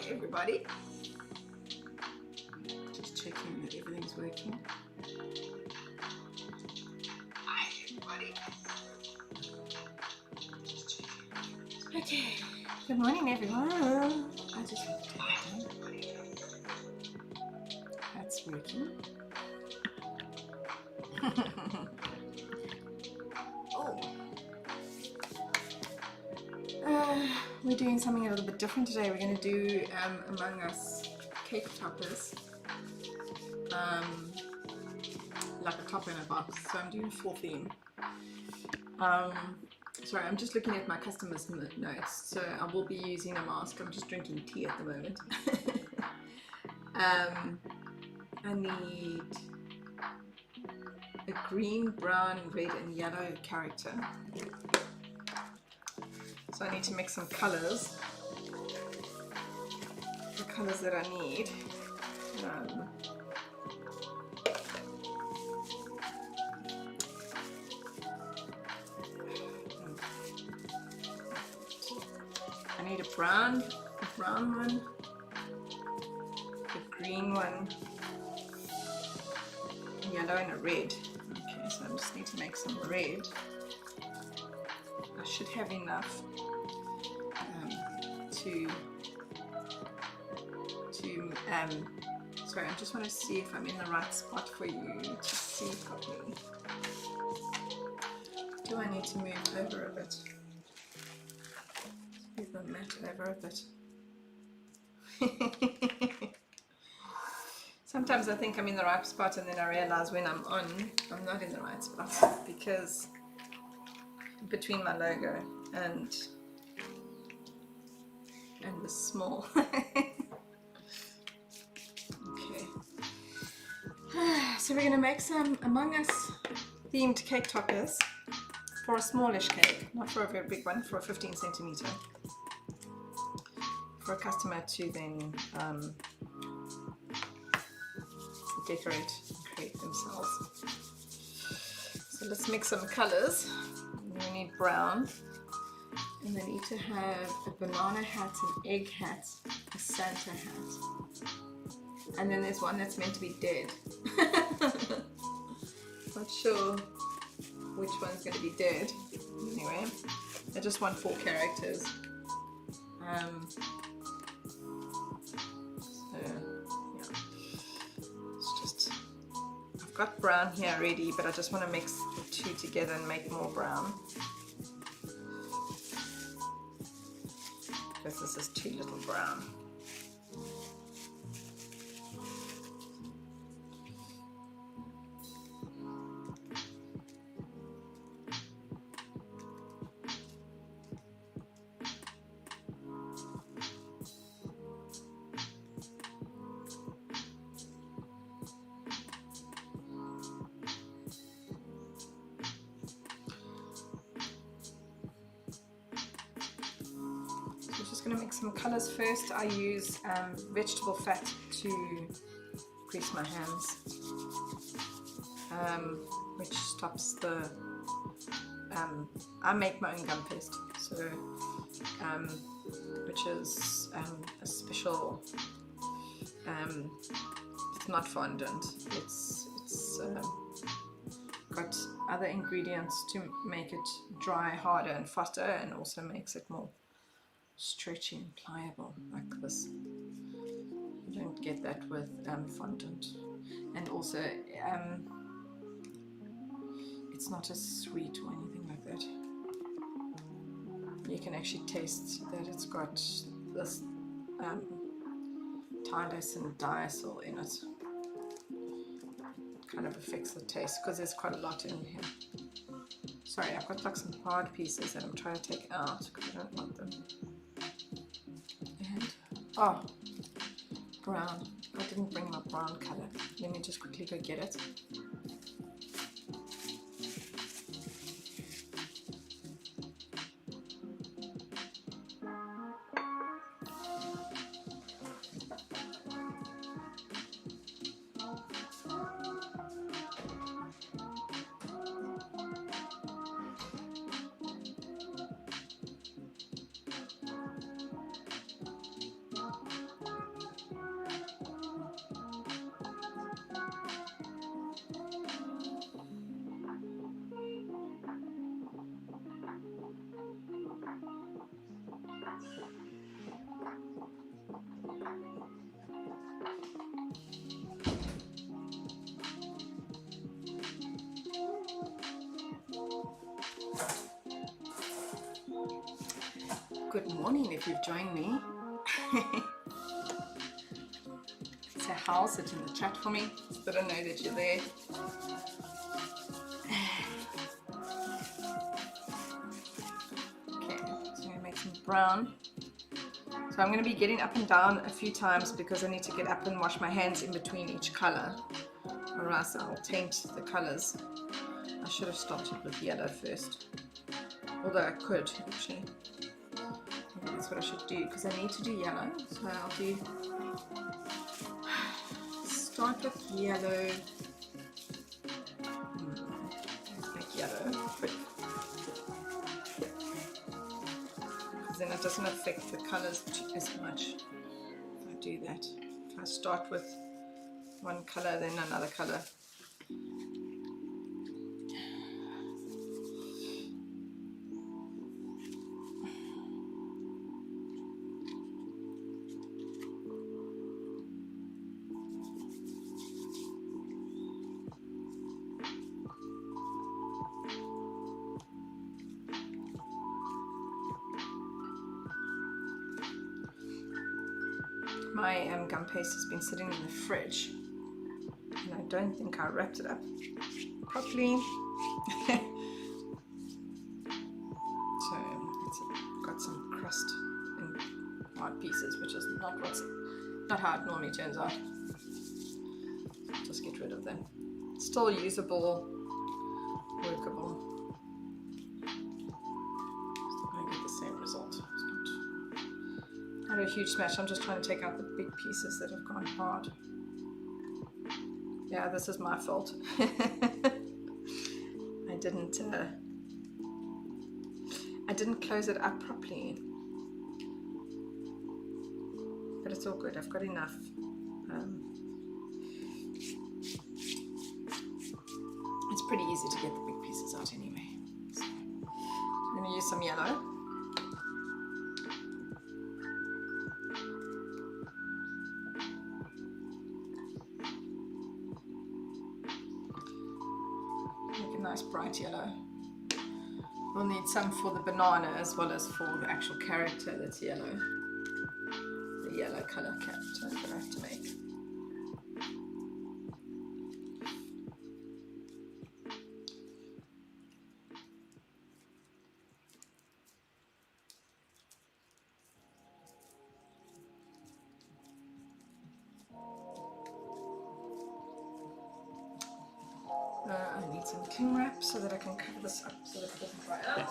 everybody. Just checking that everything's working. Hi everybody. Just checking. Okay. Good morning everyone. I just that's working. Oh. We're doing something a little bit different today. We're going to do Among Us cake toppers, like a top in a box. So I'm doing full theme. Sorry, I'm just looking at my customers' notes. So I will be using a mask. I'm just drinking tea at the moment. I need a green, brown, red and yellow character. So I need to mix some colors, the colors that I need. I need a brown one, a green one, a yellow and a red. Okay, so I just need to make some red. I should have enough sorry, I just want to see if I'm in the right spot for you to see properly. Do I need to move over a bit? Move the mat over a bit. Sometimes I think I'm in the right spot and then I realize when I'm not in the right spot, because between my logo and the small. Okay. So we're going to make some Among Us themed cake toppers for a smallish cake, not for a very big one, for a 15 centimeter, for a customer to then decorate and create themselves. So let's mix some colors. We need brown. And they need to have a banana hat, an egg hat, a Santa hat. And then there's one that's meant to be dead. Not sure which one's going to be dead. Anyway, I just want 4 characters. So, yeah. It's just, I've got brown here already, but I just want to mix the 2 together and make more brown. Because this is too little brown. I'm going to mix some colors first. I use vegetable fat to grease my hands, which stops the, I make my own gum paste, so which is a special, it's not fondant, it's got other ingredients to make it dry harder and faster, and also makes it more stretchy and pliable like this. You don't get that with fondant, and also it's not as sweet or anything like that. You can actually taste that it's got this tylose diacetyl in it. It kind of affects the taste because there's quite a lot in here. Sorry, I've got like some hard pieces that I'm trying to take out because I don't want them. And, oh, brown. I didn't bring my brown color. Let me just quickly go get it. Good morning if you've joined me. Say hi, sit in the chat for me so that I know that you're there. Okay, so I'm going to make some brown. So I'm going to be getting up and down a few times because I need to get up and wash my hands in between each color, or else I'll taint the colors. I should have started with yellow first, although I could actually. Maybe that's what I should do because I need to do yellow. So I'll do start with yellow. Let's make yellow quick, because then it doesn't affect the colors as much if I do that. If I start with one color then another color. My gum paste has been sitting in the fridge and I don't think I wrapped it up properly. So it's got some crust and hard pieces, which is not how it normally turns out. Just get rid of them. Still usable, workable. Still going to get the same result. Not a huge smash, I'm just trying to take out the big pieces that have gone hard. Yeah, this is my fault. I didn't close it up properly. But it's all good, I've got enough. It's pretty easy to get the big pieces out anyway. So I'm going to use some yellow. Nice bright yellow. We'll need some for the banana as well as for the actual character that's yellow. The yellow color character that I have to make. I need some cling wrap so that I can cover this up so that it doesn't dry out.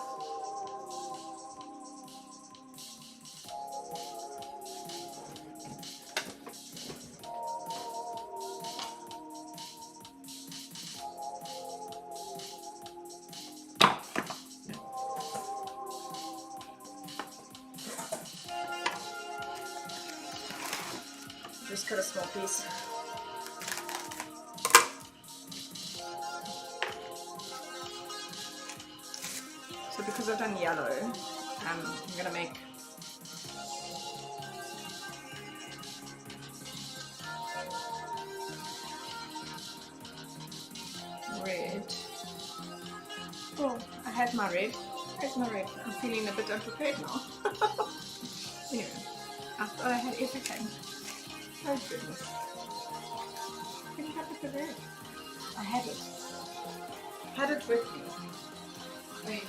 Just cut a small piece. So because I've done yellow, I'm going to make red. Oh, I had my red. Where's my red? I'm feeling a bit unprepared now. Anyway, I thought I had everything. Oh goodness. I didn't have the red. I had it. Had it with me. Wait,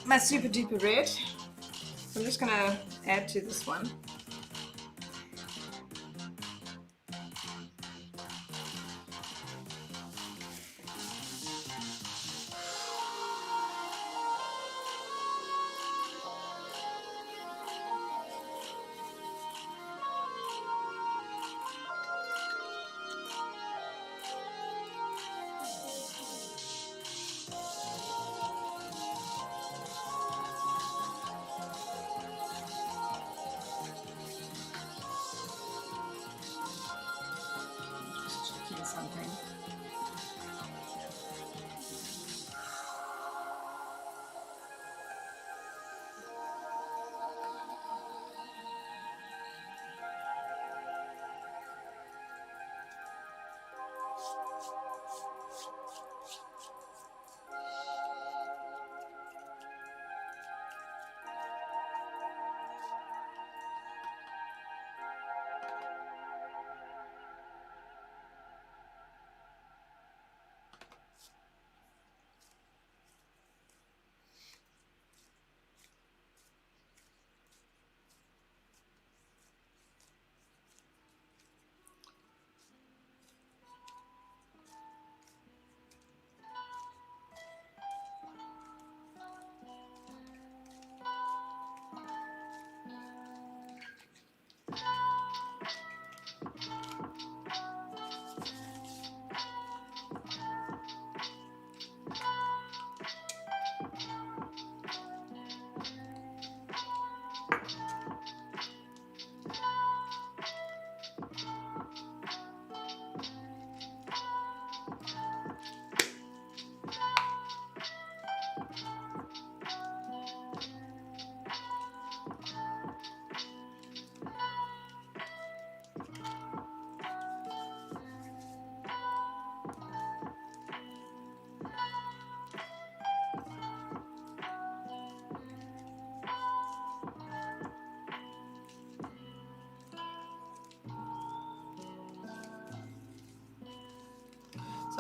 my super duper red. I'm just going to add to this one.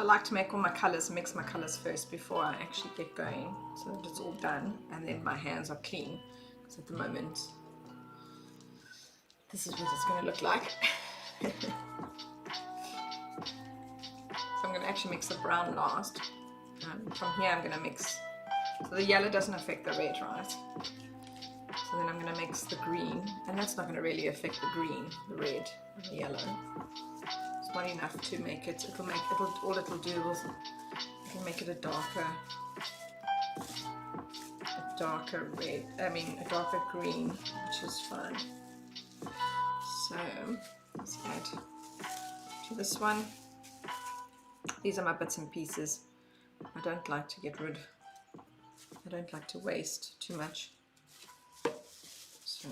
So I like to make all my colors, mix my colors first before I actually get going, so that it's all done, and then my hands are clean, because at the moment this is what it's going to look like. So I'm going to actually mix the brown last. From here I'm going to mix, so the yellow doesn't affect the red, right? So then I'm going to mix the green, and that's not going to really affect the green, the red, and the yellow. It's not enough to make it, all it'll do is it'll make it a darker red, a darker green, which is fine. So let's add to this one. These are my bits and pieces. I don't like to waste too much. So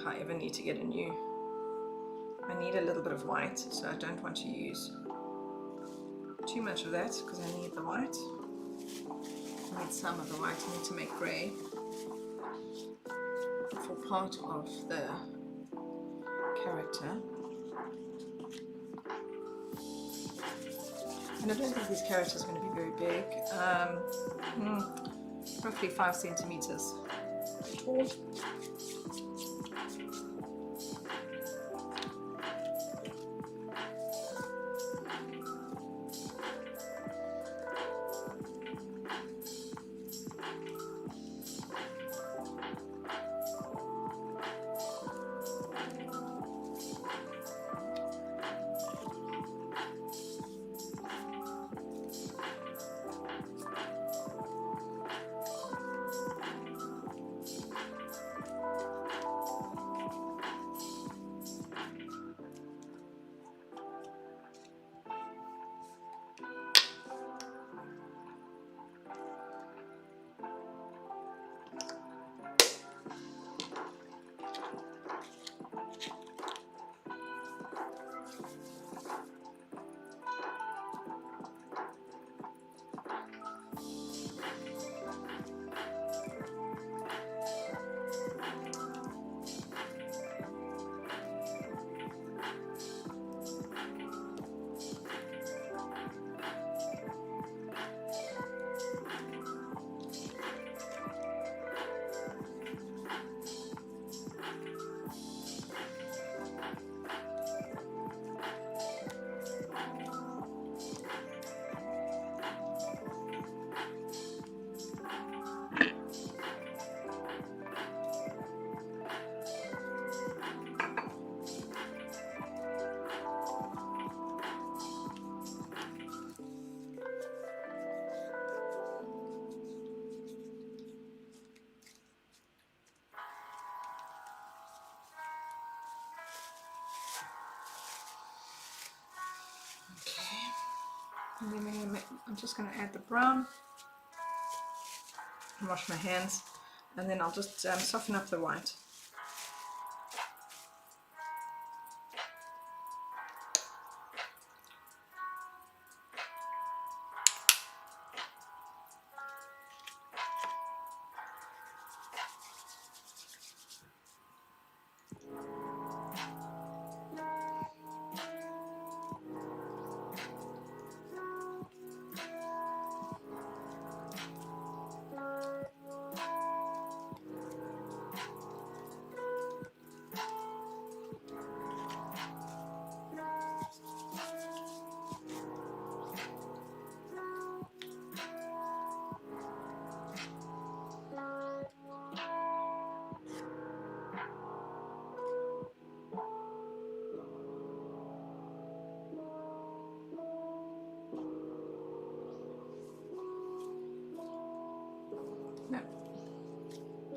I ever need to get a new, I need a little bit of white, so I don't want to use too much of that because I need the white. I need some of the white. I need to make grey for part of the character. And I don't think these characters are going to be very big. Roughly 5 centimeters tall. And then I'm just going to add the brown and wash my hands, and then I'll just soften up the white. No. I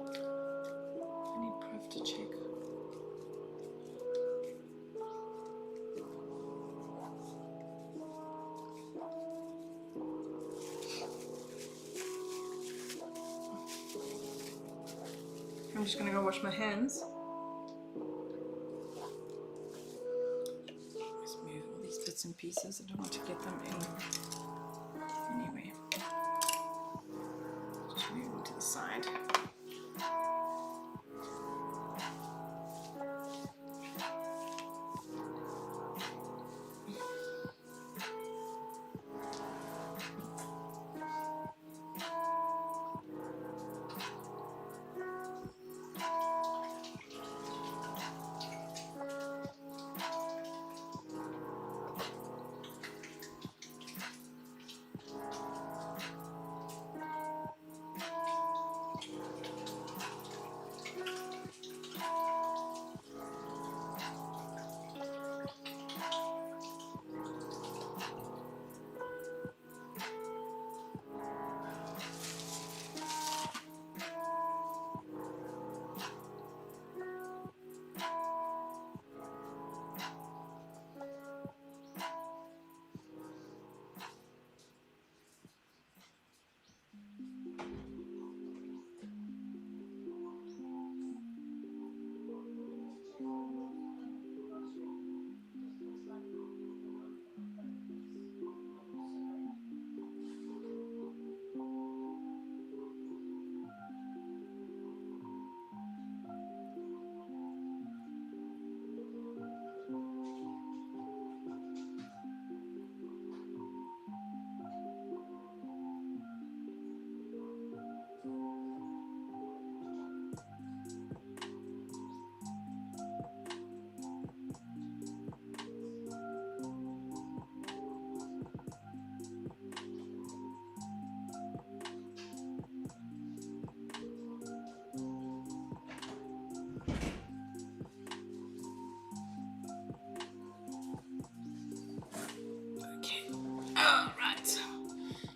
need proof to check. I'm just going to go wash my hands. Just move all these bits and pieces. I don't want to get them in anyway. Just move them to the side.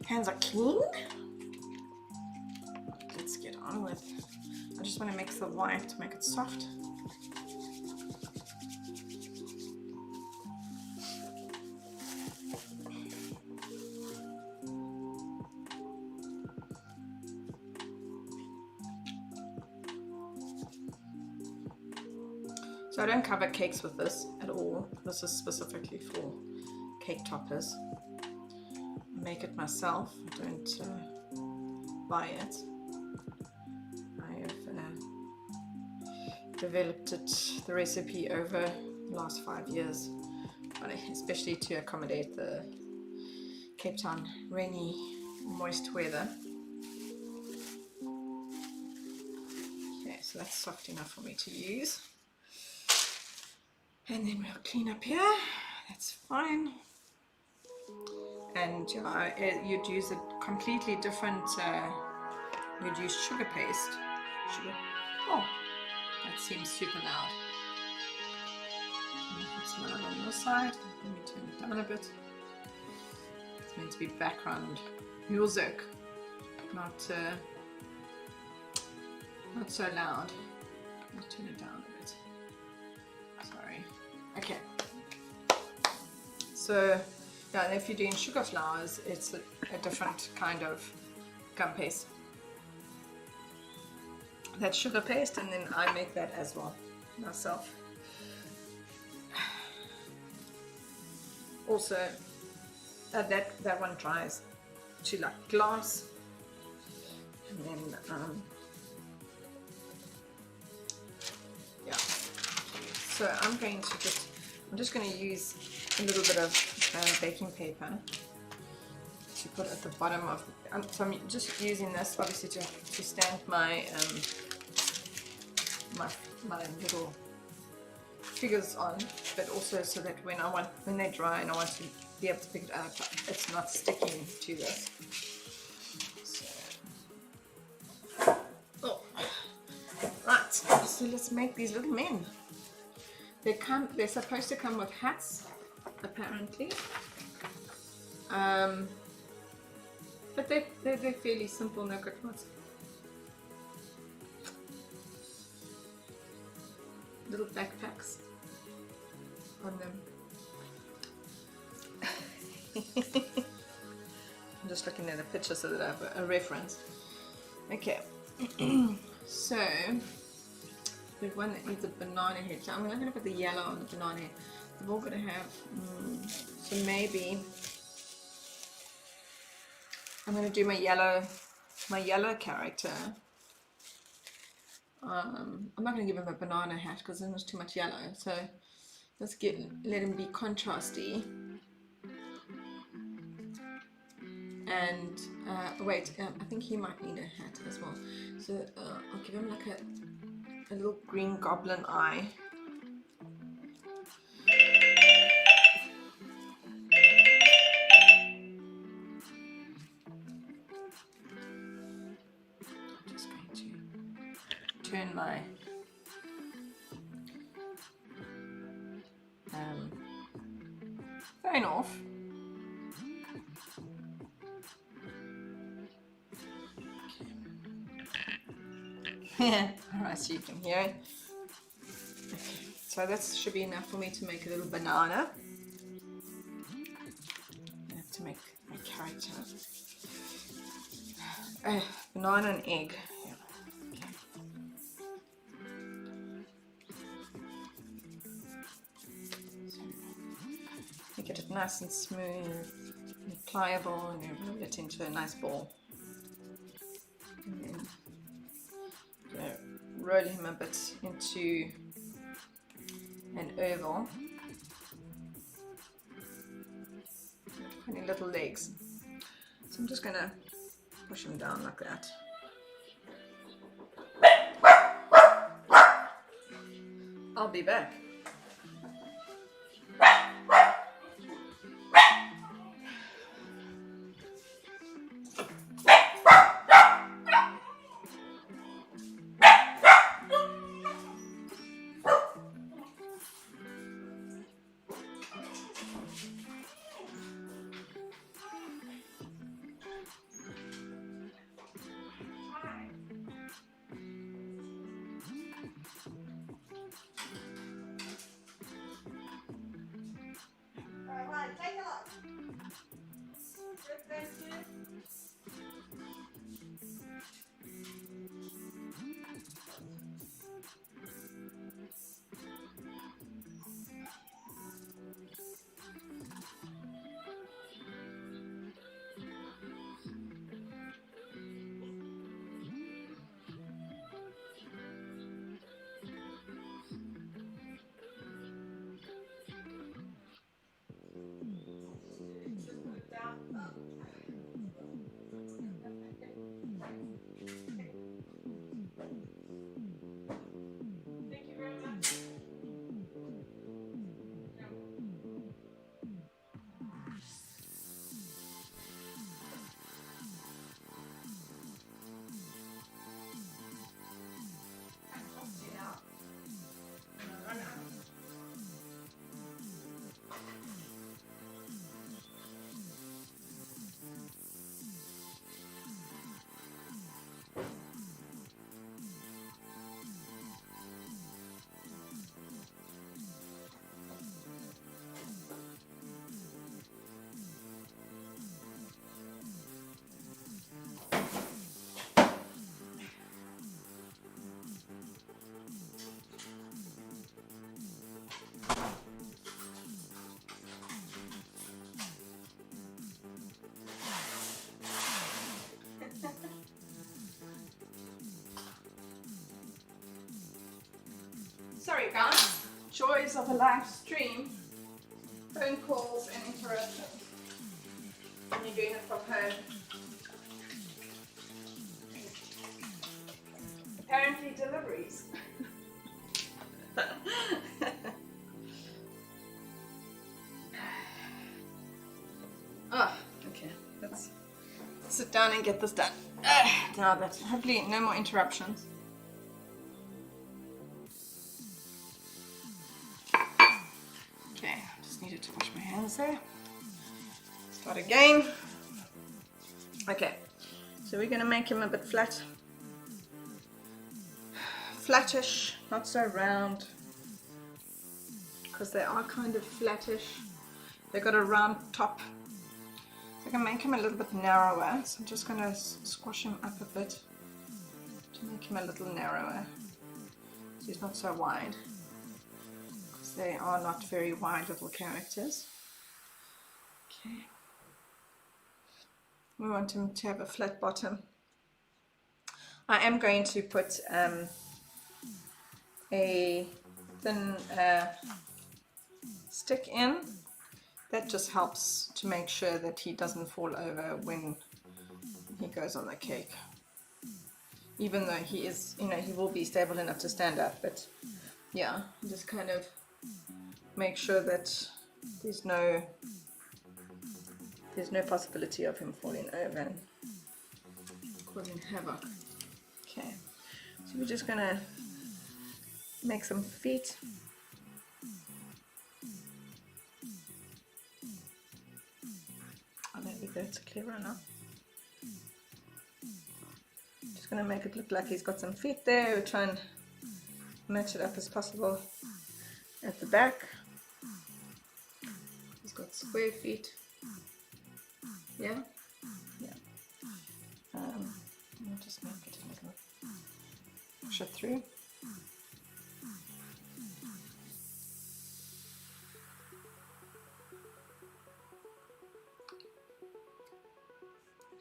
Hands are clean. Let's get on with. I just want to mix the white to make it soft. So I don't cover cakes with this at all. This is specifically for cake toppers. I make it myself. I don't buy it. I have developed the recipe over the last 5 years, especially to accommodate the Cape Town rainy, moist weather. Okay, so that's soft enough for me to use. And then we'll clean up here. That's fine. And you'd use a completely different, you'd use sugar paste. Oh, that seems super loud. It's loud on your side. Let me turn it down a bit. It's meant to be background music, not so loud. Let's turn it down a bit. Sorry. Okay. So, yeah, if you're doing sugar flowers, it's a different kind of gum paste. That's sugar paste, and then I make that as well myself. Also, that one dries to like glass, and then yeah. So I'm just going to use a little bit of baking paper to put at the bottom of. So I'm just using this obviously to stamp my my little figures on, but also so that when they dry and I want to be able to pick it up, it's not sticking to this. So, right. So let's make these little men. They're supposed to come with hats, apparently. But they're fairly simple. No good ones. Little backpacks on them. I'm just looking at a picture so that I have a reference. Okay, so the one that needs a banana head. So I'm not going to put the yellow on the banana head. We're all going to have. So maybe I'm going to do my yellow character. I'm not going to give him a banana hat because then there's too much yellow. So let's let him be contrasty. And wait, I think he might need a hat as well. So I'll give him like a little green goblin eye. I'm just going to turn my phone off. Alright, so you can hear it. Okay, so that should be enough for me to make a little banana. I have to make my character. Banana and egg. Yeah. Okay. So, get it nice and smooth and pliable, and then roll it into a nice ball. And then roll him a bit into an oval. Funny little legs. So I'm just going to push him down like that. I'll be back. Sorry guys, joys of a live stream, phone calls and interruptions when you're doing it from home. Apparently deliveries. Okay, let's sit down and get this done. Now that hopefully no more interruptions. Okay, just needed to wash my hands there. Start again. Okay, so we're gonna make him a bit flattish, not so round, because they are kind of flattish. They've got a round top. So I can make him a little bit narrower, so I'm just going to squash him up a bit to make him a little narrower, so he's not so wide, because they are not very wide little characters. Okay. We want him to have a flat bottom. I am going to put a thin stick in. That just helps to make sure that he doesn't fall over when he goes on the cake. Even though he is, you know, he will be stable enough to stand up, but yeah, just kind of make sure that there's no possibility of him falling over and causing havoc. Okay, so we're just gonna make some feet. Oh, there we go, it's clearer now. Just gonna make it look like he's got some feet there. We'll try and match it up as possible at the back. He's got square feet. Yeah? Yeah. I'll just make it a little, push it through.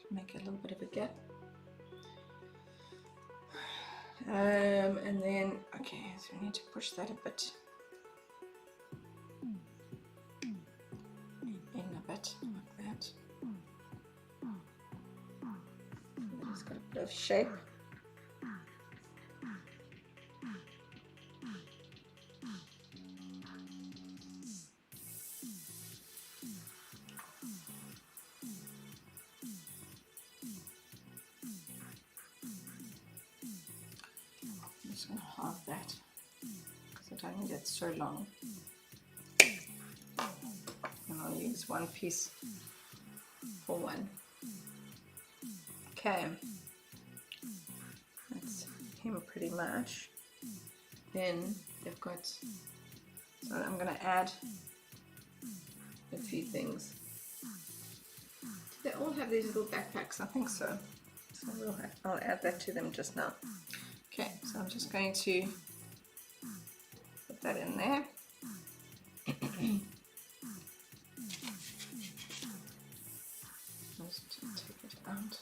Make a little bit of a gap. And then, okay, so we need to push that a bit in a bit, like that. It's got a bit of shape. I'm just going to halve that because I don't need it so long. And I'll use one piece for one. Okay, that's him pretty much. Then they've got, so I'm going to add a few things. Do they all have these little backpacks? I think so. So I'll add that to them just now. Okay, so I'm just going to put that in there. Just take it out.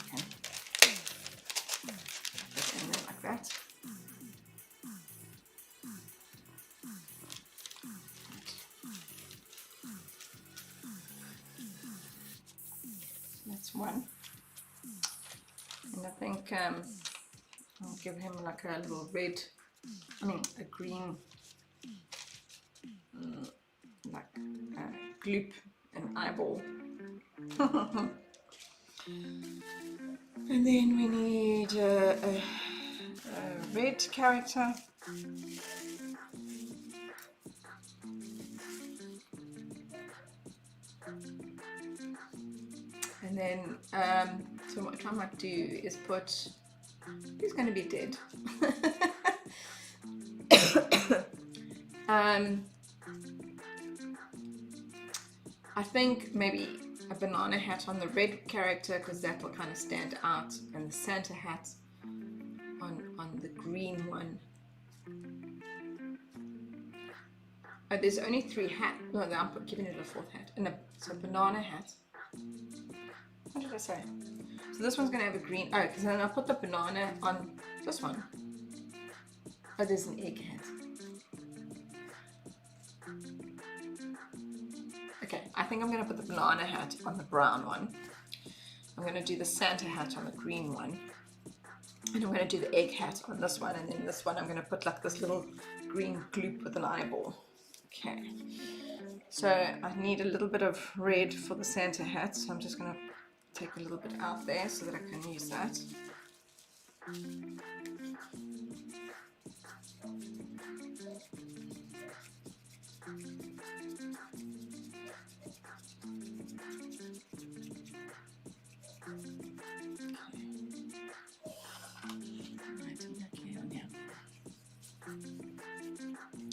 Okay. Put it in there like that. That's one. And I think I'll give him like a little red, a green, like gloop and eyeball. And then we need a red character. And then, so what I might do is put, he's going to be dead. I think maybe a banana hat on the red character, because that will kind of stand out, and the Santa hat on the green one. Oh, there's only 3 hats. No, I'm giving it a 4th hat. And so banana hat. What did I say? So this one's going to have a green. Oh, because then I'll put the banana on this one. Oh, there's an egg hat. Okay, I think I'm going to put the banana hat on the brown one. I'm going to do the Santa hat on the green one. And I'm going to do the egg hat on this one. And then this one I'm going to put like this little green gloop with an eyeball. Okay. So I need a little bit of red for the Santa hat. So I'm just going to take a little bit out there so that I can use that.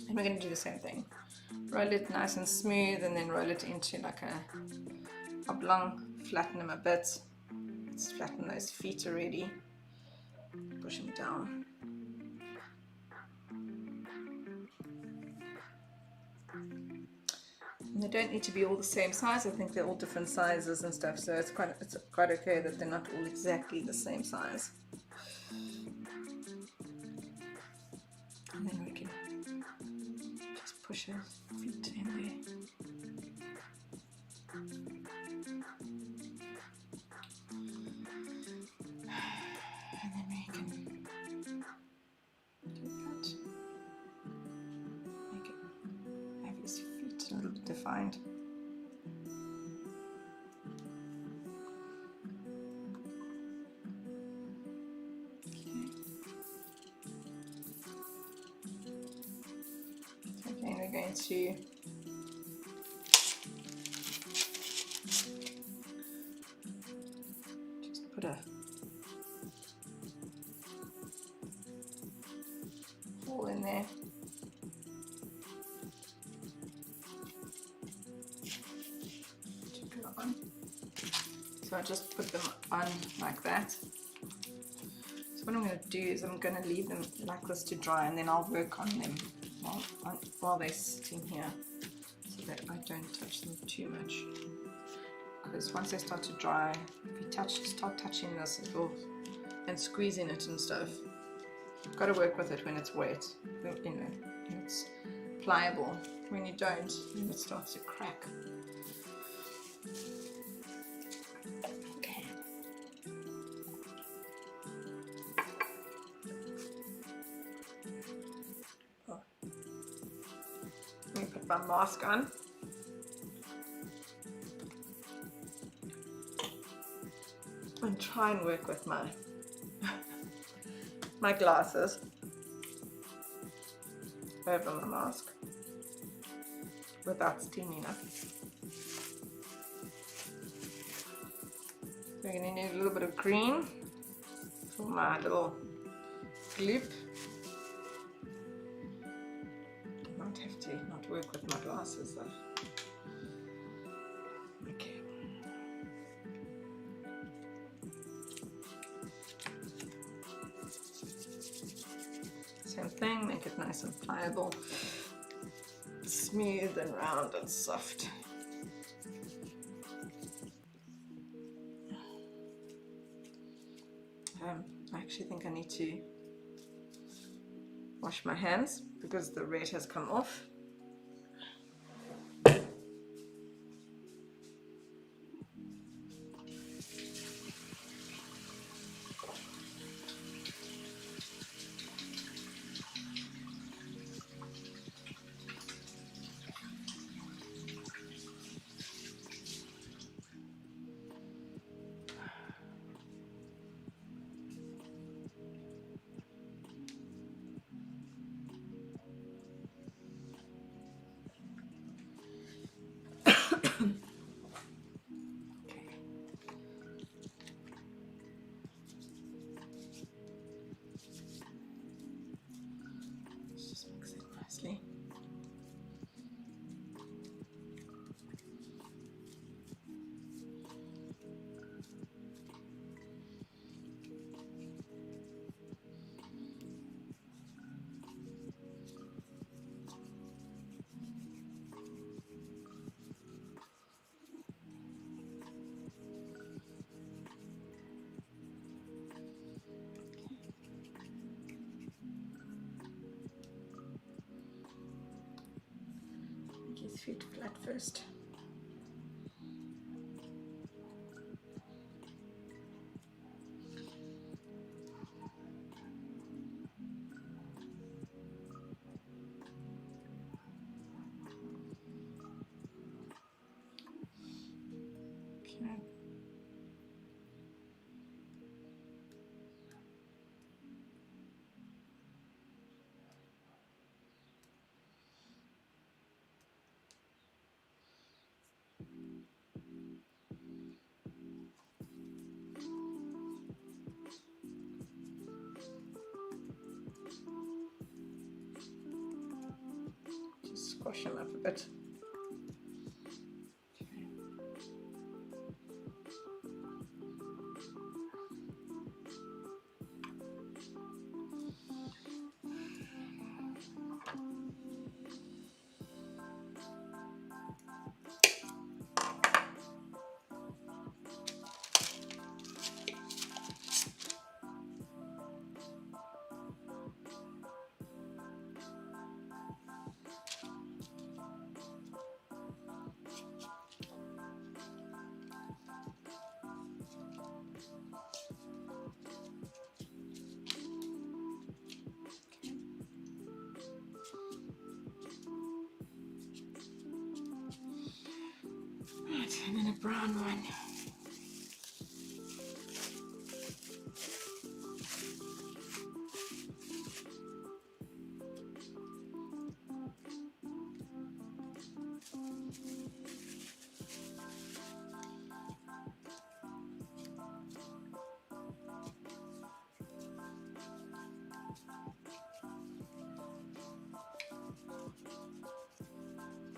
And we're going to do the same thing. Roll it nice and smooth and then roll it into like a oblong, flatten them a bit. Let's flatten those feet already. Push them down. And they don't need to be all the same size. I think they're all different sizes and stuff, so it's quite okay that they're not all exactly the same size. And then we can just push her feet in there. And then we can do that. Make it have his feet a little bit defined. Again, we're going to just put a hole in there. To go on. So I just put them on like that. So what I'm going to do is I'm going to leave them like this to dry, and then I'll work on them while they're sitting here, so that I don't touch them too much. Because once they start to dry, if you start touching this and squeezing it and stuff, you've got to work with it when it's wet, you know, when it's pliable. When you don't, then it starts to crack. Okay. Oh. Let me put my mask on. And try and work with my my glasses over my mask without steaming up. So we're going to need a little bit of green for my little gloop. I might have to not work with my glasses though. Okay. Same thing, make it nice and pliable, smooth and round and soft. I actually think I need to wash my hands because the red has come off. Just mix it nicely. his feet flat first. Okay. Just squash him up a bit. Right, and then a brown one.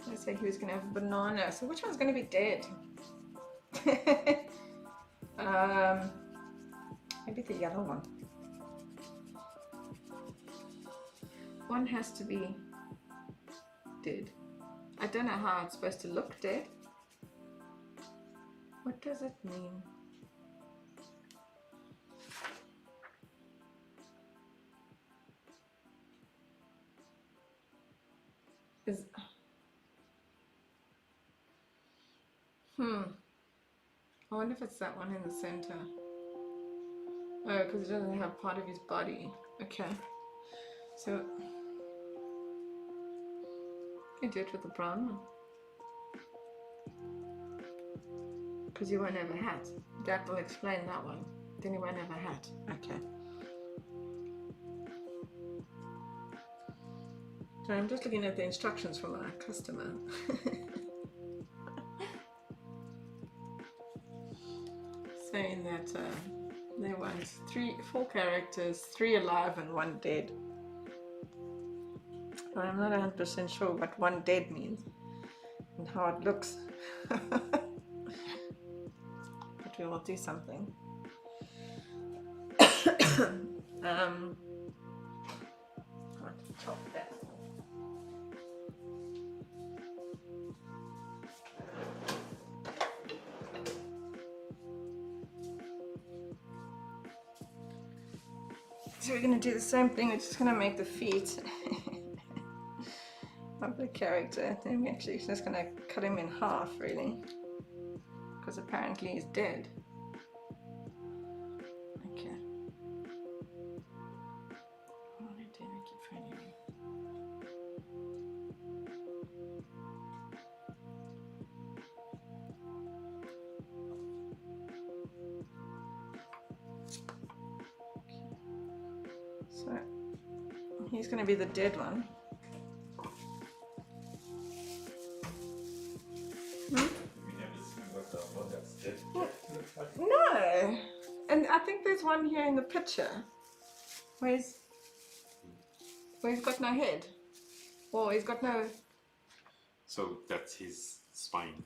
I said he was going to have a banana, so which one's going to be dead? Maybe the yellow one. One has to be dead. I don't know how it's supposed to look dead. What does it mean? Is I wonder if it's that one in the center. Oh, because it doesn't have part of his body. Okay. So you do it with the brown one. Because you won't have a hat. That will explain that one. Then you won't have a hat. Okay. So I'm just looking at the instructions from our customer. Saying that they want 4 characters, 3 alive and 1 dead. But I'm not 100% sure what 1 dead means and how it looks. But we will do something. Chop that. So we're going to do the same thing, we're just going to make the feet of the character. Then we're actually just going to cut him in half, really, because apparently he's dead. Okay. What do I do? I keep finding him. So he's going to be the dead one. No, and I think there's one here in the picture where he's got no head, or he's got no. So that's his spine.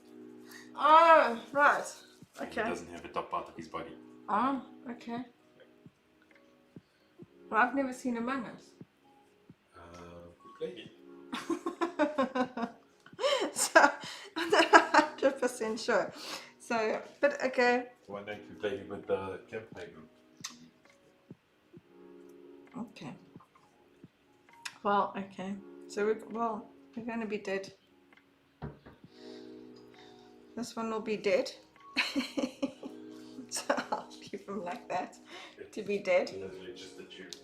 Oh, right. Okay. He doesn't have the top part of his body. Oh, okay. Well, I've never seen Among Us. We played it. So I'm not 100% sure. So, but okay. One night we played it with the campfire group. Okay. Well, okay. So we're going to be dead. This one will be dead. So I'll leave him like that to be dead. Literally just the tube.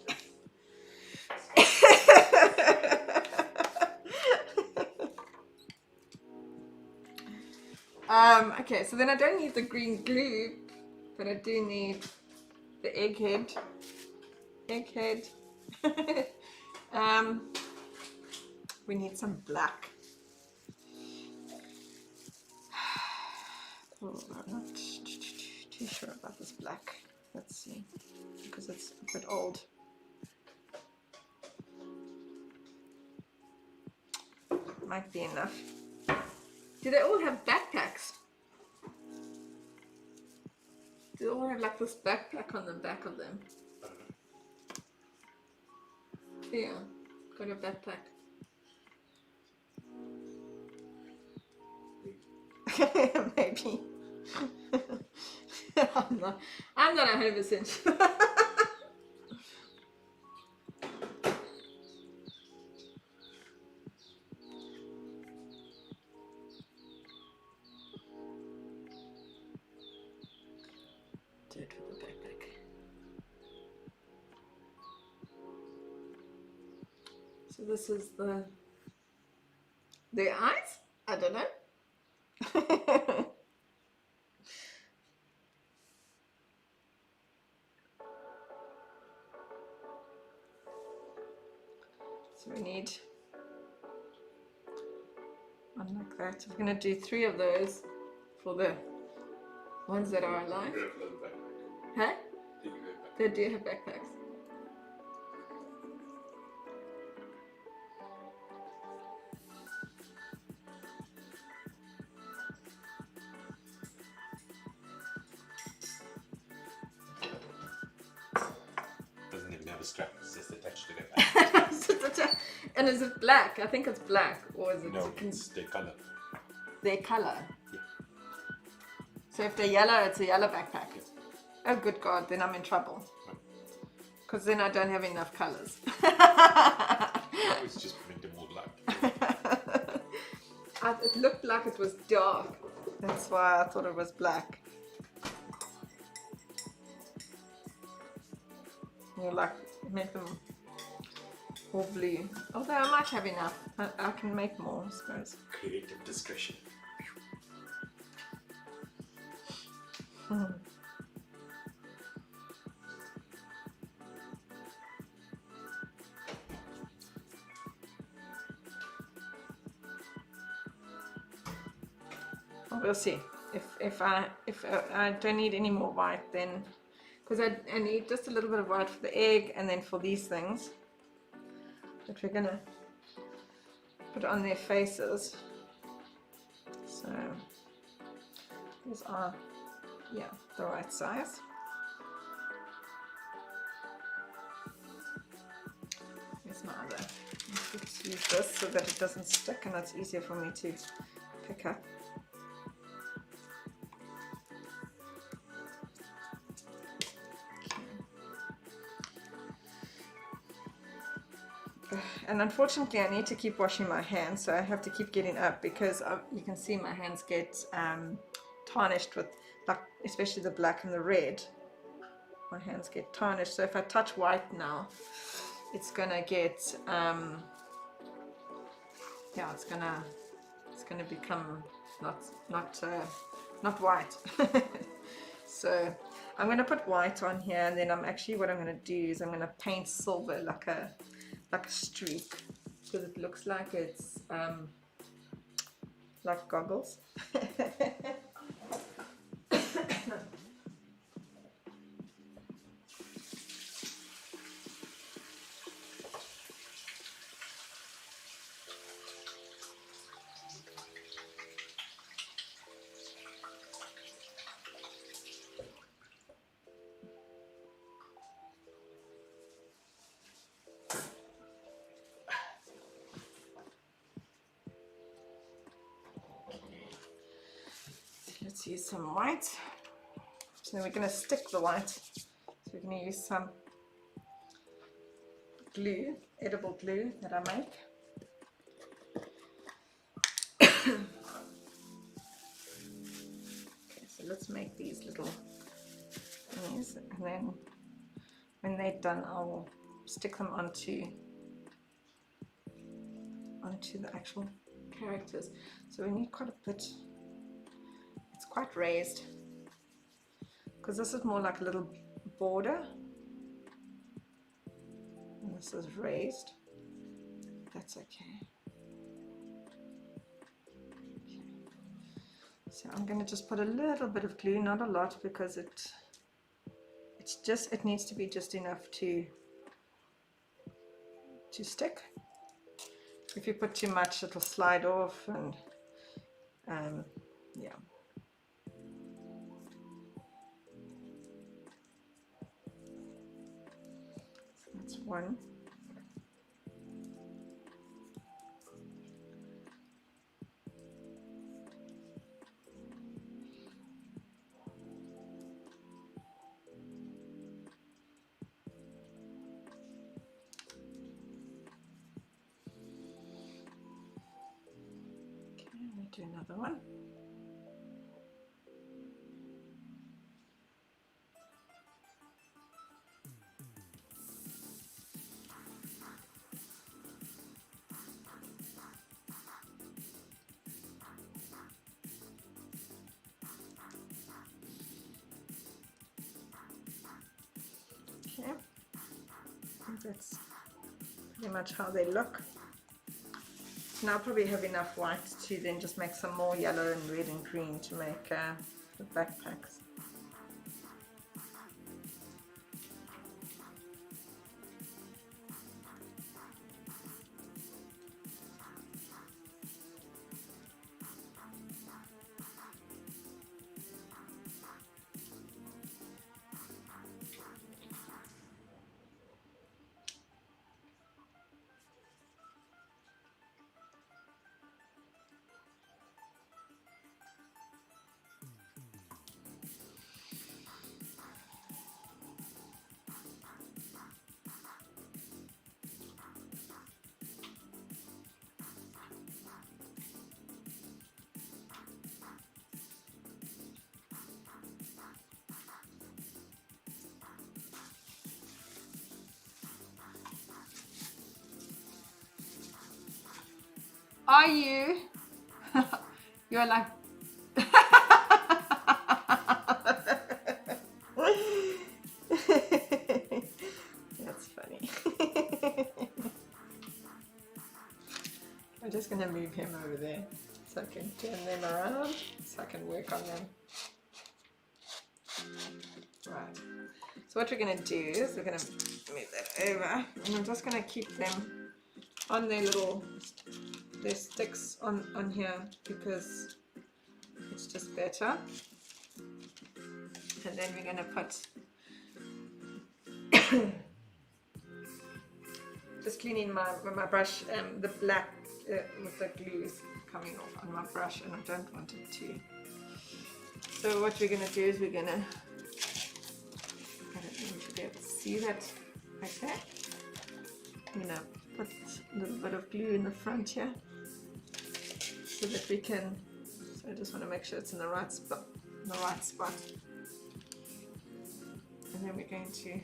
Okay, so then I don't need the green glue, but I do need the egghead. We need some black. Oh, I'm not too sure about this black. Let's see, because it's a bit old. Might be enough. Do they all have backpacks? Do they all have like this backpack on the back of them? Yeah, got a backpack. Maybe. I'm not 100% sure. Do it with the backpack. So this is the eyes? I don't know. So we need one like that. We're going to do 3 of those for the ones that are alive. Huh? They do have backpacks. Doesn't even have a strap, it's just attached to the back. And is it black? I think it's black, or is it? No, it's their color. Their color. Yeah. So if they're yellow, it's a yellow backpack. Oh, good God! Then I'm in trouble. Because then I don't have enough colors. I was just make them all black. It looked like it was dark. That's why I thought it was black. You like make them all blue. Although I might have enough. I can make more, I suppose. Creative discretion. We'll see. If I don't need any more white, then because I need just a little bit of white for the egg, and then for these things that we're gonna put on their faces. So these are, yeah, the right size. Here's my other. Let's use this so that it doesn't stick and it's easier for me to pick up. And unfortunately I need to keep washing my hands, so I have to keep getting up because you can see my hands get tarnished with, like, especially the black and the red. My hands get tarnished, so if I touch white now, it's gonna get yeah, it's gonna become not white. So I'm gonna put white on here, and then what I'm gonna do is I'm gonna paint silver like a streak, because it looks like it's like goggles. Let's use some white. So then we're going to stick the white. So we're going to use some glue, edible glue that I make. let's make these little thingies, and then when they're done I'll stick them onto the actual characters. So we need quite a bit. It's quite raised because this is more like a little border and this is raised. That's okay. So I'm going to just put a little bit of glue, not a lot, because it needs to be just enough to stick. If you put too much, it'll slide off, and yeah. So that's one. Do another one. Okay, I think that's pretty much how they look. Now I probably have enough white to then just make some more yellow and red and green to make the backpacks. Are you? You're like. That's funny. I'm just going to move him over there so I can turn them around so I can work on them. Right. So what we're going to do is we're going to move that over, and I'm just going to keep them on their little sticks on here because it's just better. And then we're going to put just cleaning my brush, the black with the glue is coming off on my brush and I don't want it to. So what we're going to do is we're going to, I don't know if you'll be able to see that like that. I'm going to put a little bit of glue in the front here so that we can, so I just want to make sure it's in the right spot, and then we're going to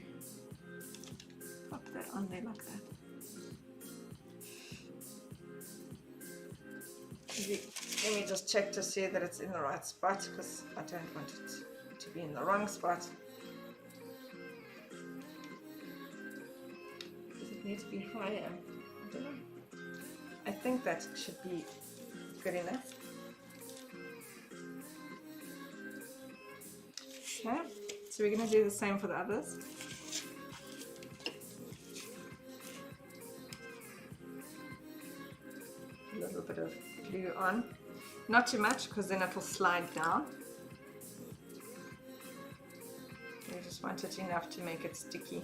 pop that on there like that. Let me just check to see that it's in the right spot because I don't want it to be in the wrong spot. Does it need to be higher? I don't know. I think that should be good enough. Okay, so we're going to do the same for the others. A little bit of glue on, not too much because then it will slide down. We just want it enough to make it sticky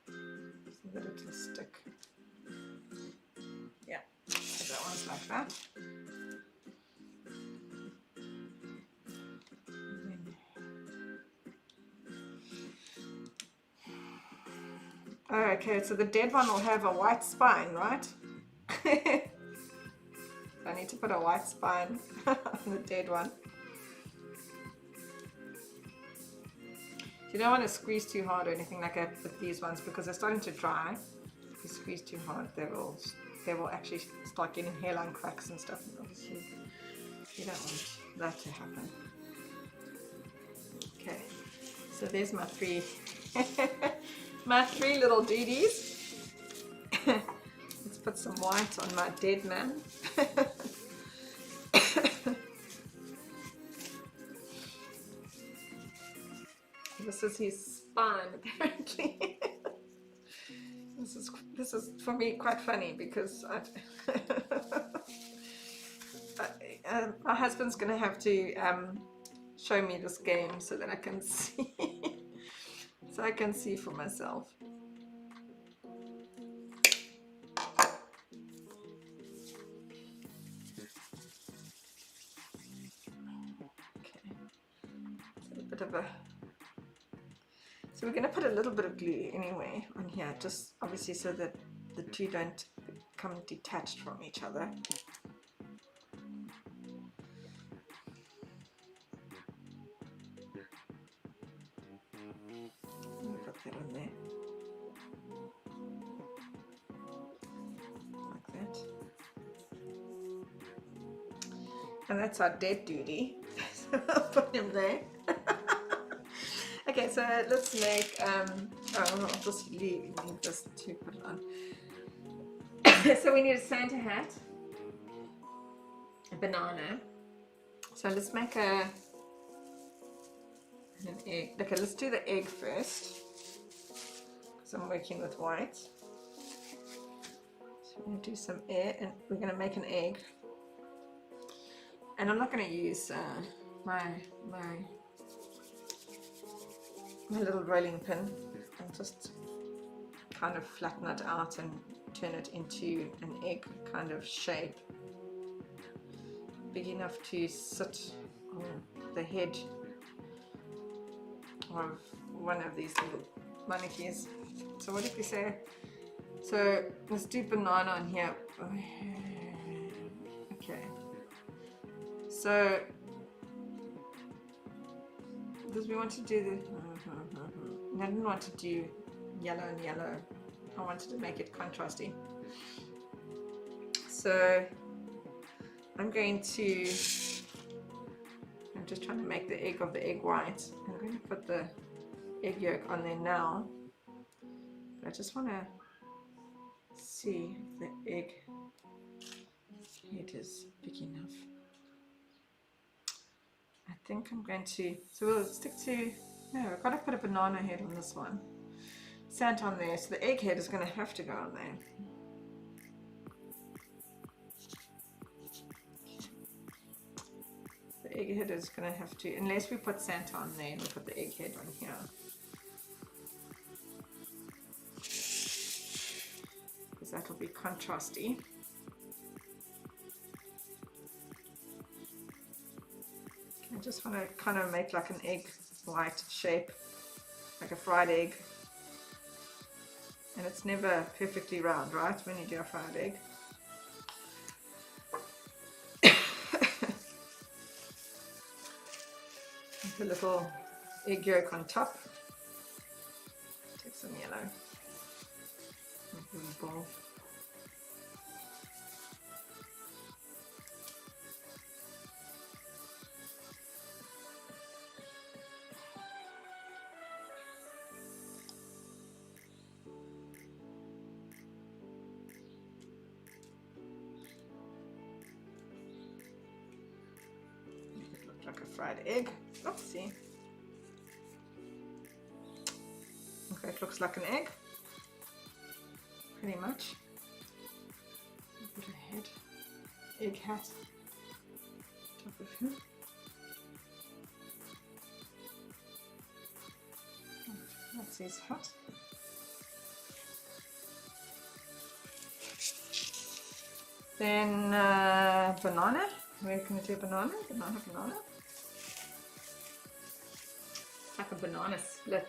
so that it will stick. Yeah, so that one's like that. Okay, so the dead one will have a white spine, right? I need to put a white spine on the dead one. You don't want to squeeze too hard or anything like that with these ones because they're starting to dry. If you squeeze too hard, they will actually start getting hairline cracks and stuff. And obviously, you don't want that to happen. Okay, so there's my three, my three little duties. Let's put some white on my dead man. This is his spine, apparently. This is for me quite funny because my husband's gonna have to show me this game so that I can see, so I can see for myself. Okay, so a bit of a. So we're going to put a little bit of glue anyway on here, just obviously so that the two don't become detached from each other. Put that on there. Like that. And that's our dead duty. So I'll put him there. Okay, so let's make, I'll just leave this to put it on. So we need a Santa hat, a banana. So let's make an egg. Okay, let's do the egg first, because I'm working with white. So we're going to do some air, and we're going to make an egg. And I'm not going to use my little rolling pin, and just kind of flatten it out and turn it into an egg kind of shape, big enough to sit on the head of one of these little monarchies. So what did we say? So let's do banana on here. Okay, so because we want to do the I didn't want to do yellow and yellow. I wanted to make it contrasty. So I'm just trying to make the egg of the egg white. I'm going to put the egg yolk on there now. But I just want to see if the egg head is big enough. I think I'm going to, so we'll stick to, no, we've got to put a banana head on this one. Sand on there, so the egg head is going to have to go on there. The egg head is going to have to, unless we put Santa on there and we put the egg head on here. Because that will be contrasty. I just want to kind of make like an egg white shape, like a fried egg. And it's never perfectly round, right, when you do a fried egg. Put a little egg yolk on top. Take some yellow. Bowl. Like a fried egg. Oopsie. Okay, it looks like an egg. Pretty much. Put a head, egg hat, top of him. That's his hat. Then banana. We're going to do banana. Like a banana split.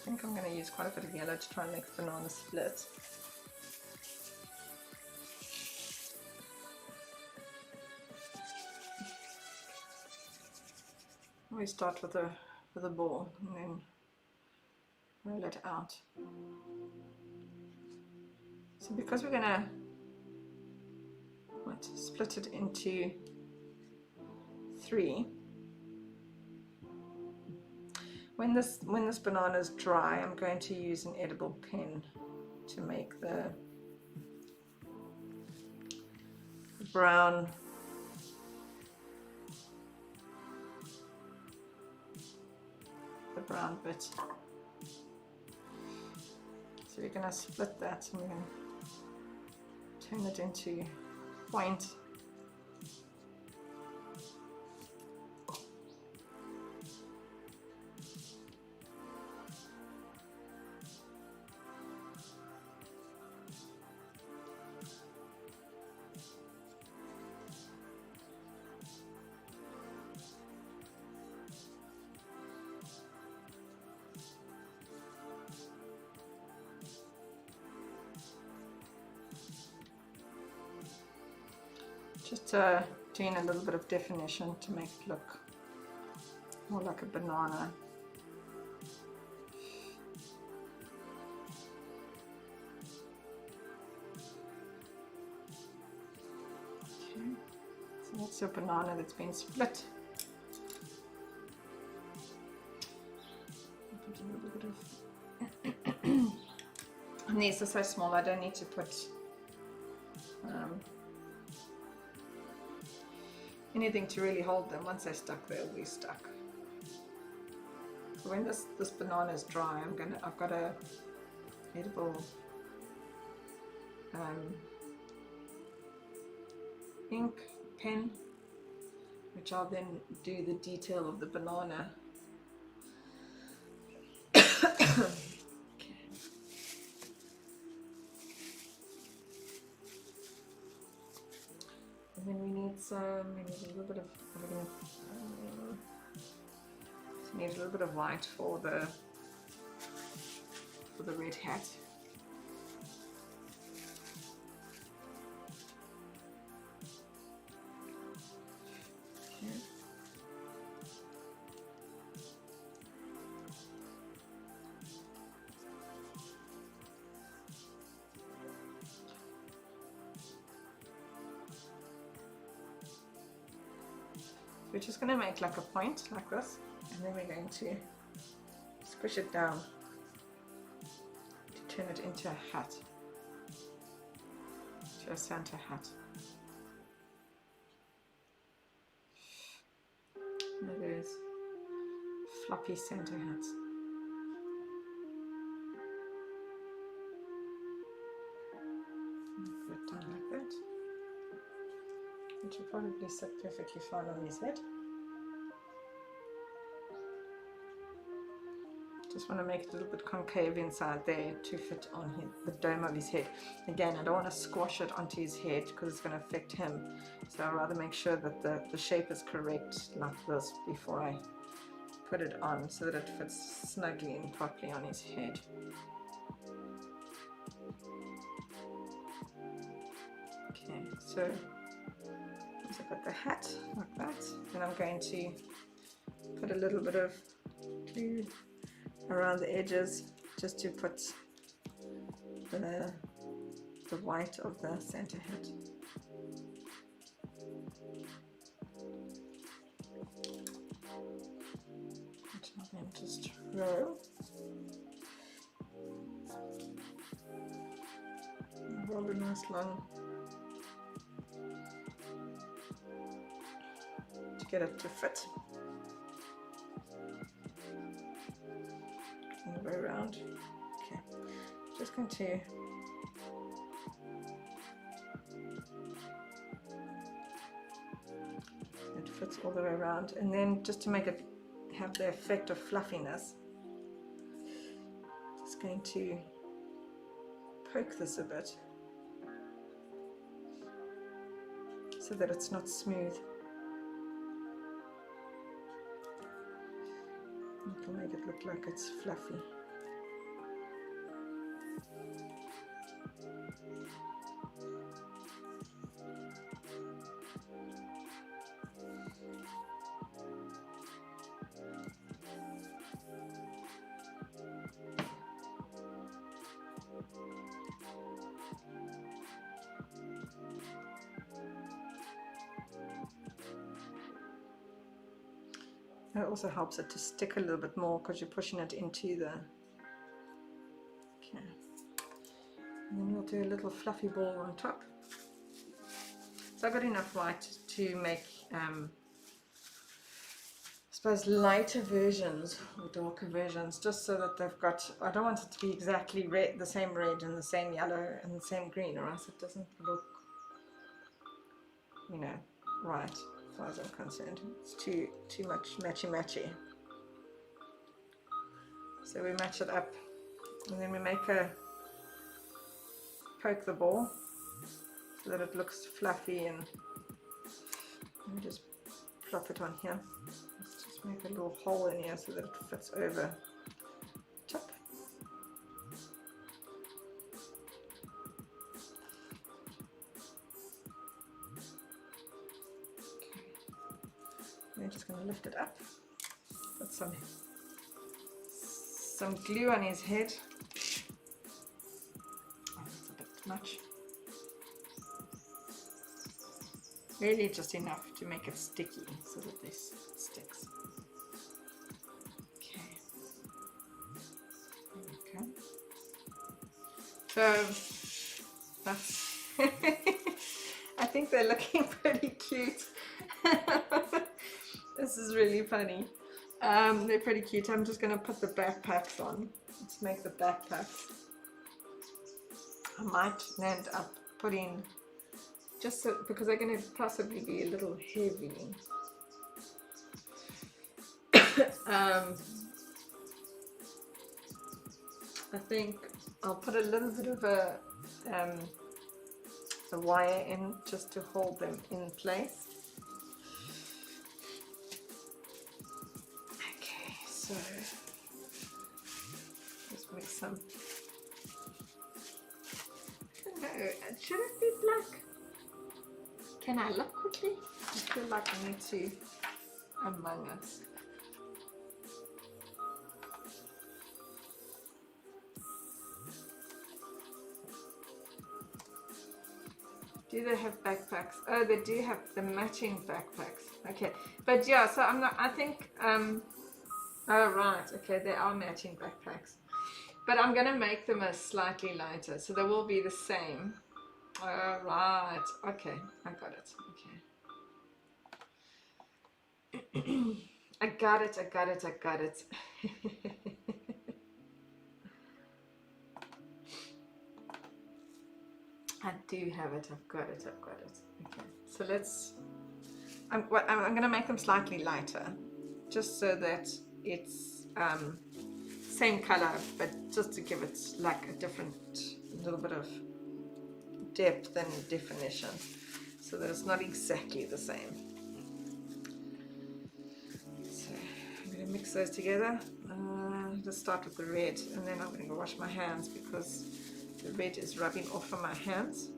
think I'm going to use quite a bit of yellow to try and make the banana split. We start with a ball and then roll it out. So because we're going to split it into 3, when this banana is dry, I'm going to use an edible pen to make the brown bit. So we're going to split that and we're going to turn it into point. Just doing a little bit of definition to make it look more like a banana. Okay, so that's your banana that's been split. Put a little bit of and these are so small I don't need to put anything to really hold them. Once they're stuck, they'll be stuck. So when this banana is dry, I've got a edible ink pen, which I'll then do the detail of the banana. And then we need a little bit of need a little bit of white for the red hat. Okay. We're just going to make like a point like this, and then we're going to squish it down to turn it into a hat, to a Santa hat. One of those floppy Santa hats. Put it down like that. Which will probably sit perfectly fine on his head. Just want to make it a little bit concave inside there to fit on the dome of his head. Again, I don't want to squash it onto his head because it's going to affect him. So I'd rather make sure that the shape is correct like this before I put it on, so that it fits snugly and properly on his head. Okay, so I've got the hat like that, and I'm going to put a little bit of glue around the edges just to put the white of the Santa hat. Which I'll then just roll a nice long to get it to fit. All the way around. Okay, just going to it fits all the way around, and then just to make it have the effect of fluffiness, just going to poke this a bit so that it's not smooth. It'll make it look like it's fluffy. It also helps it to stick a little bit more because you're pushing it into the... Okay. And then we'll do a little fluffy ball on top. So I've got enough white to make, I suppose, lighter versions or darker versions, just so that they've got... I don't want it to be exactly red, the same red and the same yellow and the same green, or else it doesn't look, you know, right. As far as I'm concerned, it's too much matchy. So we match it up, and then we poke the ball so that it looks fluffy, and we just plop it on here. Let's just make a little hole in here so that it fits over top. We're just going to lift it up, put some glue on his head. Oh, that's a bit much. Really just enough to make it sticky so that this sticks. Okay. There we go. So that's I think they're looking pretty cute. This is really funny. They're pretty cute. I'm just going to put the backpacks on. Let's make the backpacks. I might end up putting, just so, because they're going to possibly be a little heavy. I think I'll put a little bit of a wire in just to hold them in place. So let's make some. I don't know, should it be black? Can I look quickly? I feel like I need to Among Us. Do they have backpacks? Oh, they do have the matching backpacks. Okay, but yeah, so I'm not, I think, oh right, okay, they are matching backpacks. But I'm going to make them a slightly lighter, so they will be the same. Oh right, okay, I got it, okay. I got it. I do have it, I've got it. Okay, so let's, I'm going to make them slightly lighter, just so that it's same color, but just to give it like a different little bit of depth and definition, so that it's not exactly the same. So I'm going to mix those together. Let's start with the red, and then I'm going to go wash my hands because the red is rubbing off on my hands.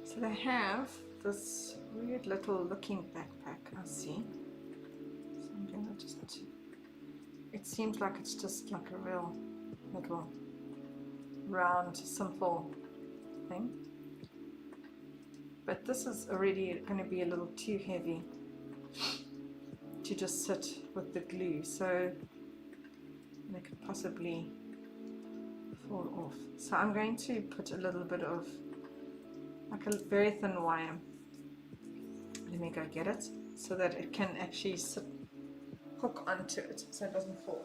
So they have this weird little looking backpack, I see. So I'm going to just, it seems like it's just like a real little round, simple thing. But this is already going to be a little too heavy to just sit with the glue, so they could possibly fall off. So I'm going to put a little bit of like a very thin wire. Let me go get it so that it can actually hook onto it so it doesn't fall.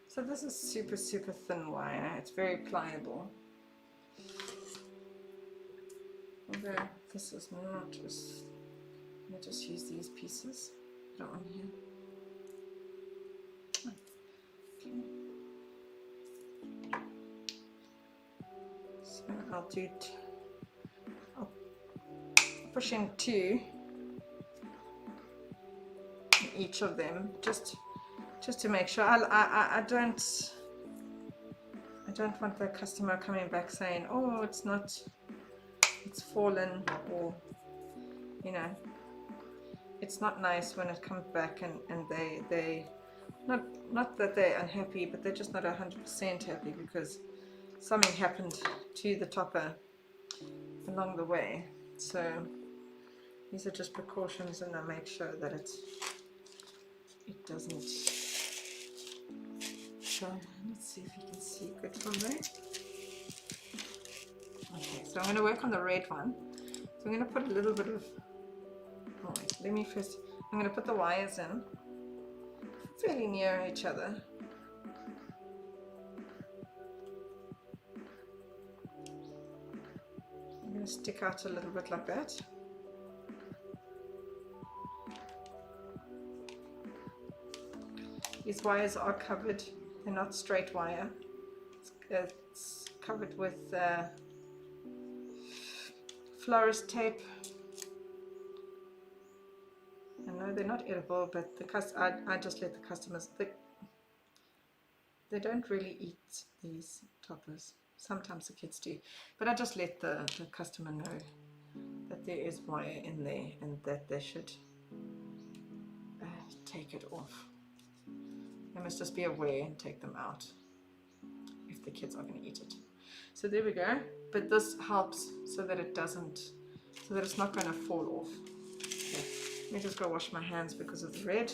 So this is super thin wire. It's very pliable. Although this is not just, let me just use these pieces. Put it on here. Okay. So I'll do, I'll push in 2 in each of them, just to make sure. I don't want the customer coming back saying, oh, it's fallen, or you know, it's not nice when it comes back and they not that they're unhappy, but they're just not 100% happy because something happened to the topper along the way. So these are just precautions, and I make sure that it doesn't. So let's see if you can see good from there. Okay, so I'm going to work on the red one. So I'm going to put a little bit of, oh wait, let me first, I'm going to put the wires in fairly near each other. I'm going to stick out a little bit like that. These wires are covered, they're not straight wire. It's covered with florist tape. I know they're not edible, but I just let the customers, they don't really eat these toppers. Sometimes the kids do, but I just let the customer know that there is wire in there and that they should take it off. They must just be aware and take them out if the kids are going to eat it. So there we go. But this helps so that it doesn't, so that it's not going to fall off. Okay. Let me just go wash my hands because of the red.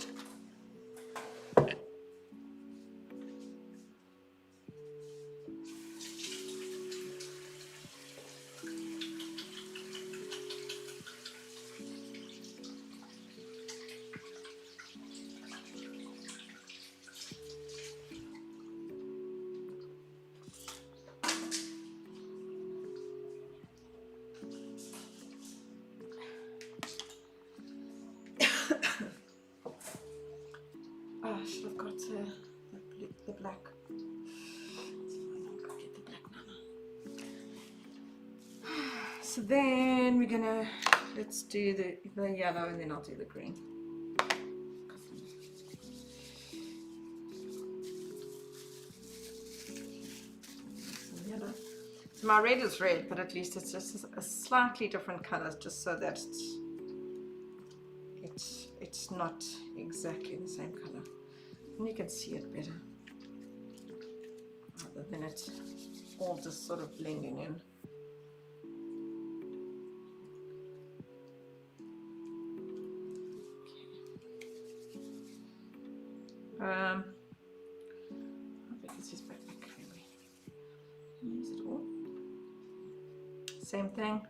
I should have got the black. It's fine, I'll go get the black now. So then we're gonna, let's do the yellow and then I'll do the green. Some yellow. So my red is red, but at least it's just a slightly different color, just so that it's not exactly the same color. And you can see it better rather than it all just sort of blending in. Okay. How big is his backpack anyway? Use it all. Same thing,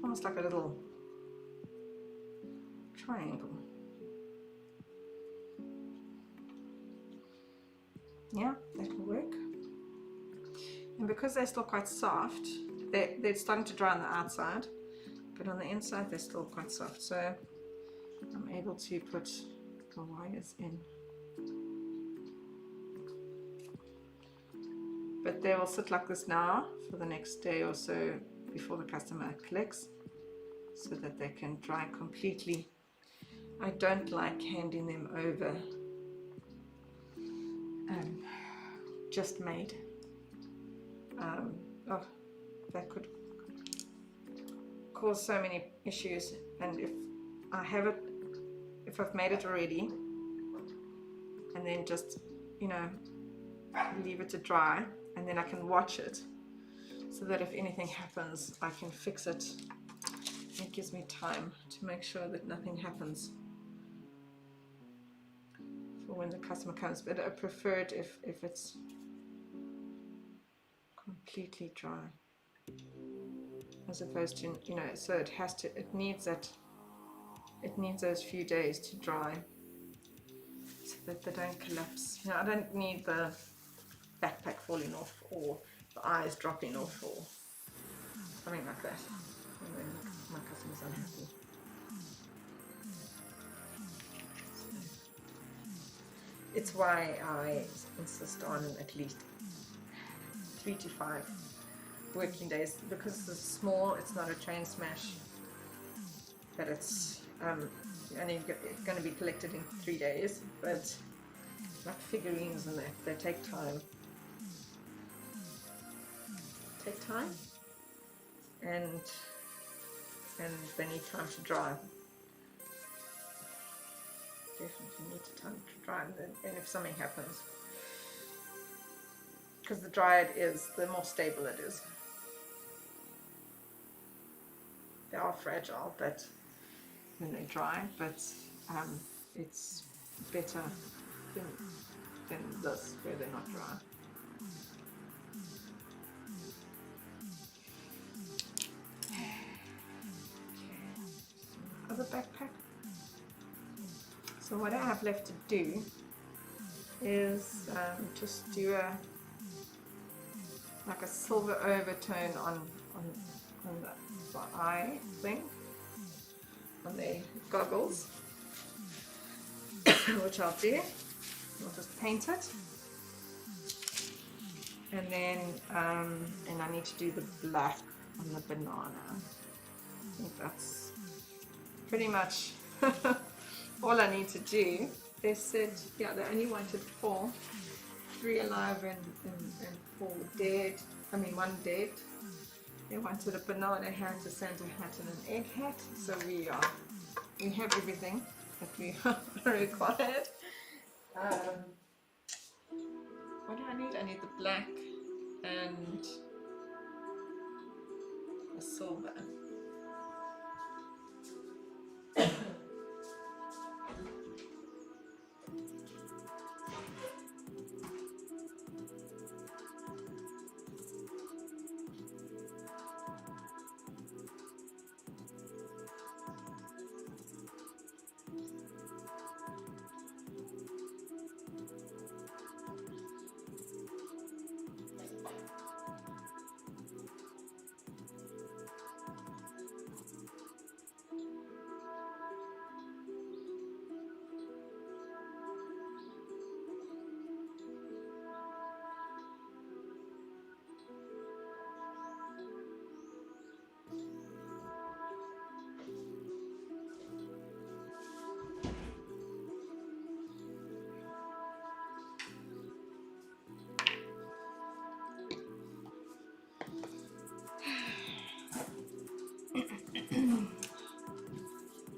almost like a little triangle. Yeah, that will work. And because they're still quite soft, they're starting to dry on the outside, but on the inside they're still quite soft. So I'm able to put the wires in. But they will sit like this now for the next day or so before the customer collects, so that they can dry completely. I don't like handing them over just made. Oh, that could cause so many issues. And if I've made it already and then just, you know, leave it to dry, and then I can watch it so that if anything happens I can fix it it gives me time to make sure that nothing happens for when the customer comes. But I prefer it if it's completely dry, as opposed to, you know, so it needs those few days to dry so that they don't collapse. You know, I don't need the backpack falling off or the eyes dropping off or something like that, and then my customer's unhappy. It's why I insist on at least 3 to 5 working days, because it's small, it's not a chain smash, but it's only going to be collected in 3 days, but like figurines and that, they take time. And they need time to dry. Definitely need time to dry, and if something happens, because the drier it is, the more stable it is. They are fragile, but when they dry, but it's better than this, where they're not dry. Other backpack. So what I have left to do is just do like a silver overtone on the eye thing, on the goggles, which I'll do. I'll just paint it, and then and I need to do the black on the banana. I think that's pretty much all I need to do. They said, yeah, they only wanted 4, 3 alive and 4 dead. I mean 1 dead. They wanted a banana hat, a Santa hat, and an egg hat. So we have everything that we required. What do I need? I need the black and the silver.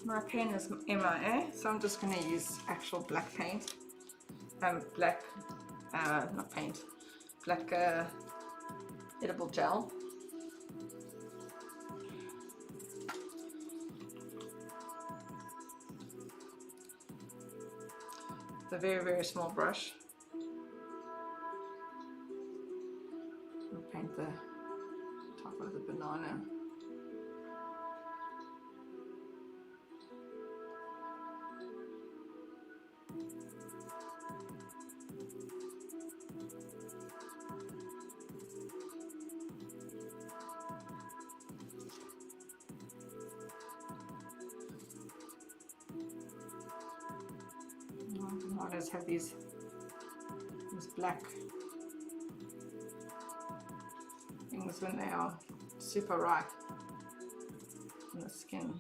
My pen is MIA, so I'm just going to use actual black paint. Black edible gel. It's a very, very small brush. I'll paint the top of the banana. Bananas have these black things when they are super ripe in the skin.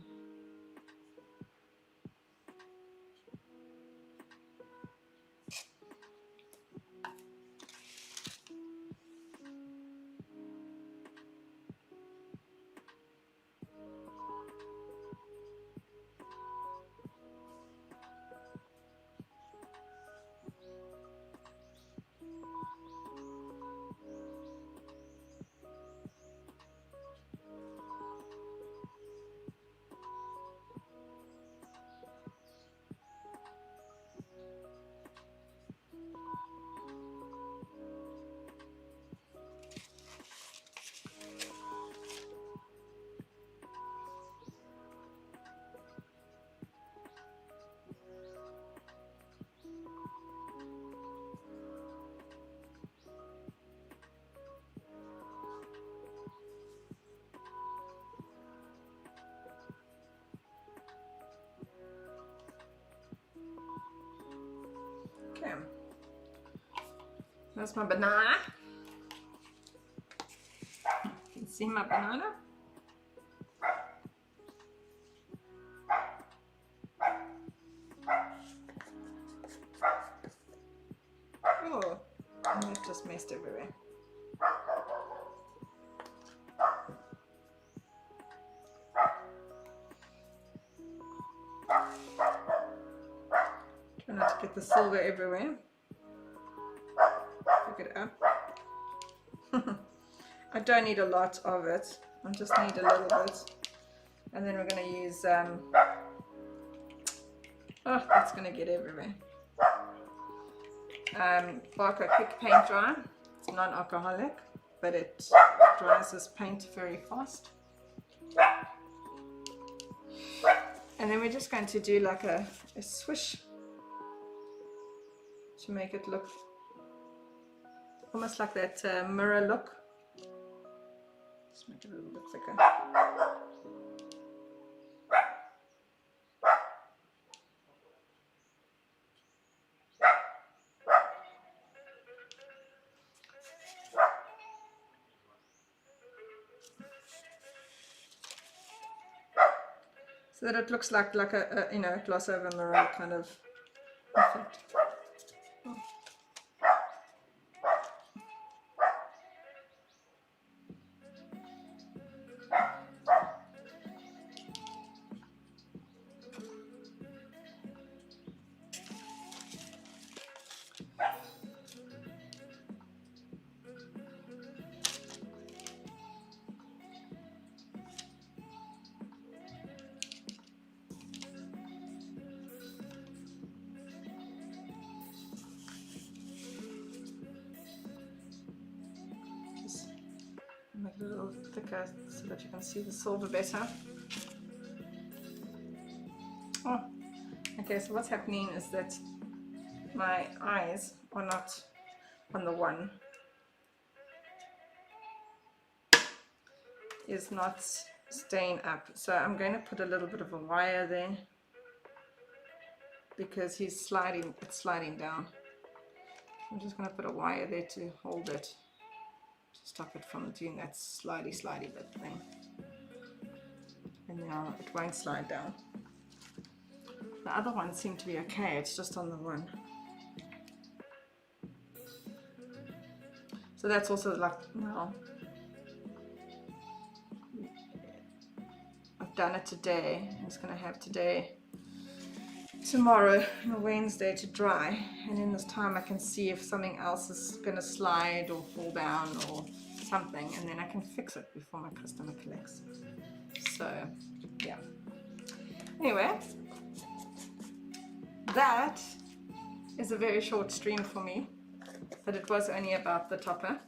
Okay. That's my banana. You can see my banana. Oh, and it just messed everywhere. Try not to get the silver everywhere. Pick it up. I don't need a lot of it. I just need a little bit. And then we're going to use, oh, that's going to get everywhere. Barker Quick Paint Dry. It's non-alcoholic, but it dries this paint very fast. And then we're just going to do like a swish to make it look almost like that mirror look. Just make it a little bit thicker. So that it looks like a you know, gloss over mirror kind of effect. Oh. Make it a little thicker so that you can see the silver better. Oh, okay, so what's happening is that my eyes are not on the one. Is not staying up. So I'm going to put a little bit of a wire there because he's sliding, it's sliding down. I'm just going to put a wire there to hold it. Stop it from doing that slidey bit thing. And now it won't slide down. The other ones seem to be okay, it's just on the one. So that's also like, well, I've done it today. I'm just going to have today, tomorrow, and Wednesday to dry, and in this time I can see if something else is going to slide or fall down or something, and then I can fix it before my customer collects. So yeah, anyway, that is a very short stream for me, but it was only about the topper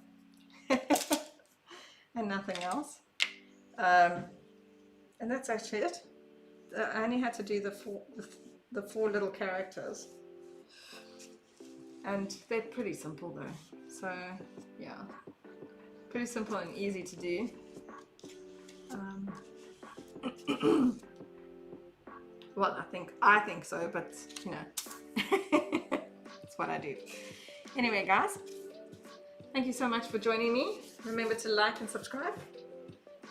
and nothing else, and that's actually it. I only had to do the four little characters, and they're pretty simple though, so yeah, pretty simple and easy to do. Well, I think so, but you know, that's what I do. Anyway guys, thank you so much for joining me. Remember to like and subscribe,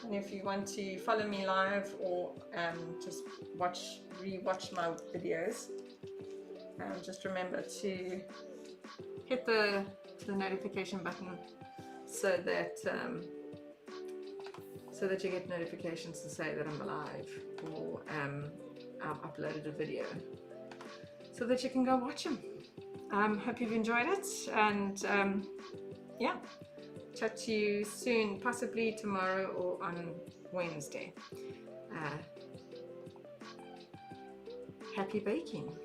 and if you want to follow me live or just re-watch my videos, just remember to hit the notification button so that you get notifications to say that I'm alive or I've uploaded a video, so that you can go watch them. Hope you've enjoyed it, and yeah, chat to you soon, possibly tomorrow or on Wednesday. Happy baking.